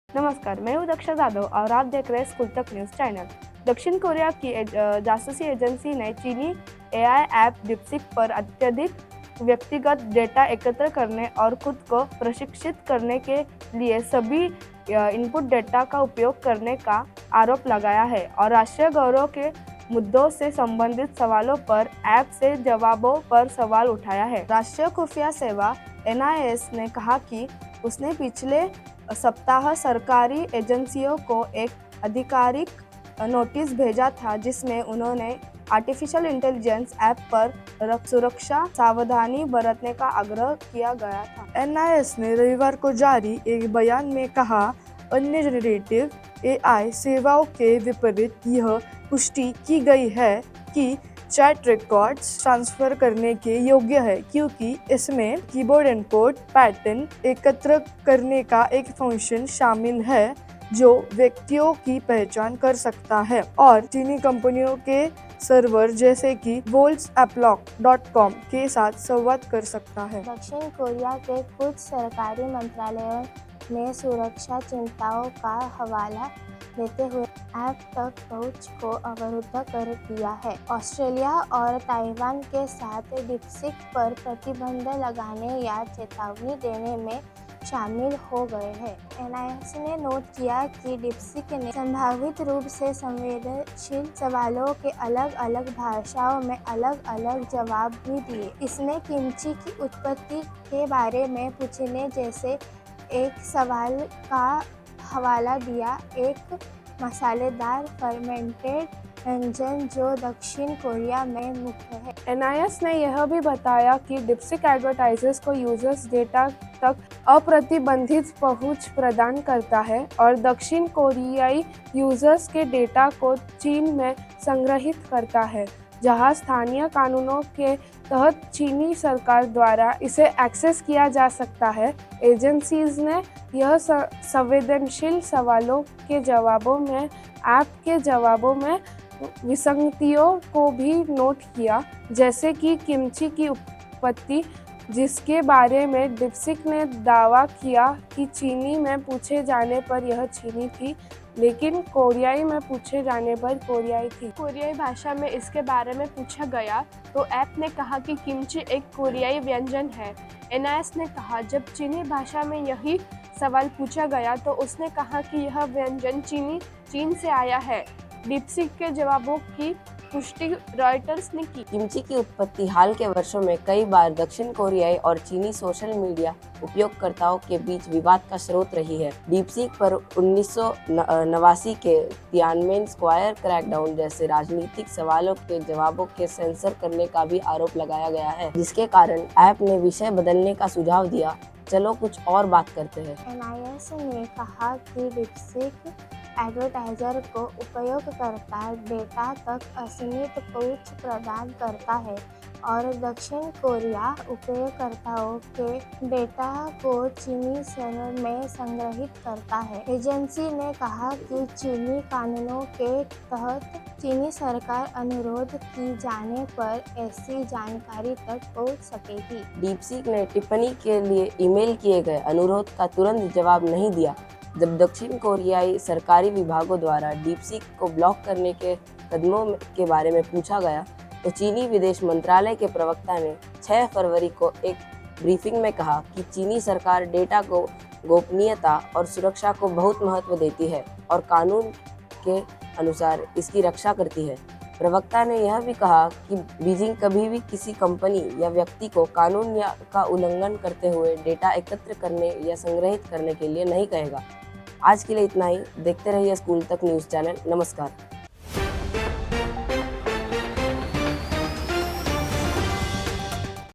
नमस्कार, मैं हूं दक्षा जाधव और आप देख रहे हैं स्कूल तक न्यूज़ चैनल। दक्षिण कोरिया की जासूसी एजेंसी ने चीनी एआई ऐप डीपसीक पर अत्यधिक व्यक्तिगत डेटा एकत्र करने और खुद को प्रशिक्षित करने के लिए सभी इनपुट डेटा का उपयोग करने का आरोप लगाया है और राष्ट्रीय गौरव के मुद्दों से संबंधित सवालों पर ऐप से जवाबों पर सवाल उठाया है। राष्ट्रीय खुफिया सेवा NIS ने कहा कि उसने पिछले सप्ताह सरकारी एजेंसियों को एक आधिकारिक नोटिस भेजा था जिसमें उन्होंने आर्टिफिशियल इंटेलिजेंस ऐप पर सुरक्षा सावधानी बरतने का आग्रह किया गया था। NIS ने रविवार को जारी एक बयान में कहा, अन्य जनरेटिव AI सेवाओं के विपरीत यह पुष्टि की गई है कि चैट रिकॉर्ड्स ट्रांसफर करने के योग्य है क्योंकि इसमें कीबोर्ड इनपुट पैटर्न एकत्र करने का एक फंक्शन शामिल है जो व्यक्तियों की पहचान कर सकता है और चीनी कंपनियों के सर्वर जैसे कि wolfsapplock.com के साथ संवाद कर सकता है। दक्षिण कोरिया के कुछ सरकारी मंत्रालयों ने सुरक्षा चिंताओं का हवाला देते हुए ऐप तक पहुंच को अवरुद्ध कर दिया है। ऑस्ट्रेलिया और ताइवान के साथ डीपसीक पर प्रतिबंध लगाने या चेतावनी देने में शामिल हो गए हैं। NIS ने नोट किया कि डीपसीक ने संभावित रूप से संवेदनशील सवालों के अलग अलग भाषाओं में अलग अलग जवाब भी दिए। इसने किमची की उत्पत्ति के बारे में पूछने जैसे एक सवाल का हवाला दिया, एक मसालेदार फर्मेंटेड व्यंजन जो दक्षिण कोरिया में मुख्य है। NIS ने यह भी बताया कि डीपसीक एडवर्टाइजर्स को यूजर्स डेटा तक अप्रतिबंधित पहुंच प्रदान करता है और दक्षिण कोरियाई यूजर्स के डेटा को चीन में संग्रहित करता है, जहां स्थानीय कानूनों के तहत चीनी सरकार द्वारा इसे एक्सेस किया जा सकता है। एजेंसीज ने यह संवेदनशील सवालों के जवाबों में ऐप के जवाबों में विसंगतियों को भी नोट किया, जैसे कि किमची की उत्पत्ति, जिसके बारे में डीपसीक ने दावा किया कि चीनी में पूछे जाने पर यह चीनी थी, लेकिन कोरियाई में पूछे जाने पर कोरियाई थी। कोरियाई भाषा में इसके बारे में पूछा गया तो ऐप ने कहा कि किमची एक कोरियाई व्यंजन है। NIS ने कहा, जब चीनी भाषा में यही सवाल पूछा गया तो उसने कहा कि यह व्यंजन चीन से आया है। डीपसीक के जवाबों की पुष्टि रॉयटर्स ने की। किमची की उत्पत्ति हाल के वर्षों में कई बार दक्षिण कोरियाई और चीनी सोशल मीडिया उपयोगकर्ताओं के बीच विवाद का स्रोत रही है। डीपसीक पर 1989 के तियानमेन स्क्वायर क्रैकडाउन जैसे राजनीतिक सवालों के जवाबों के सेंसर करने का भी आरोप लगाया गया है, जिसके कारण ऐप ने विषय बदलने का सुझाव दिया। चलो कुछ और बात करते हैं। NIS ने कहा कि डीपसीक एडवर्टाइजर को उपयोगकर्ता डेटा तक असीमित पहुंच प्रदान करता है और दक्षिण कोरिया उपयोगकर्ताओं के डेटा को चीनी सर्वर में संग्रहित करता है। एजेंसी ने कहा कि चीनी कानूनों के तहत चीनी सरकार अनुरोध की जाने पर ऐसी जानकारी तक पहुंच सकेगी। डीपसीक ने टिप्पणी के लिए ईमेल किए गए अनुरोध का तुरंत जवाब नहीं दिया। जब दक्षिण कोरियाई सरकारी विभागों द्वारा डीपसीक को ब्लॉक करने के कदमों के बारे में पूछा गया तो चीनी विदेश मंत्रालय के प्रवक्ता ने 6 फरवरी को एक ब्रीफिंग में कहा कि चीनी सरकार डेटा को गोपनीयता और सुरक्षा को बहुत महत्व देती है और कानून के अनुसार इसकी रक्षा करती है। प्रवक्ता ने यह भी कहा कि बीजिंग कभी भी किसी कंपनी या व्यक्ति को कानून का उल्लंघन करते हुए डेटा एकत्र करने या संग्रहित करने के लिए नहीं कहेगा। आज के लिए इतना ही। देखते रहिए स्कूल तक न्यूज़ चैनल। नमस्कार।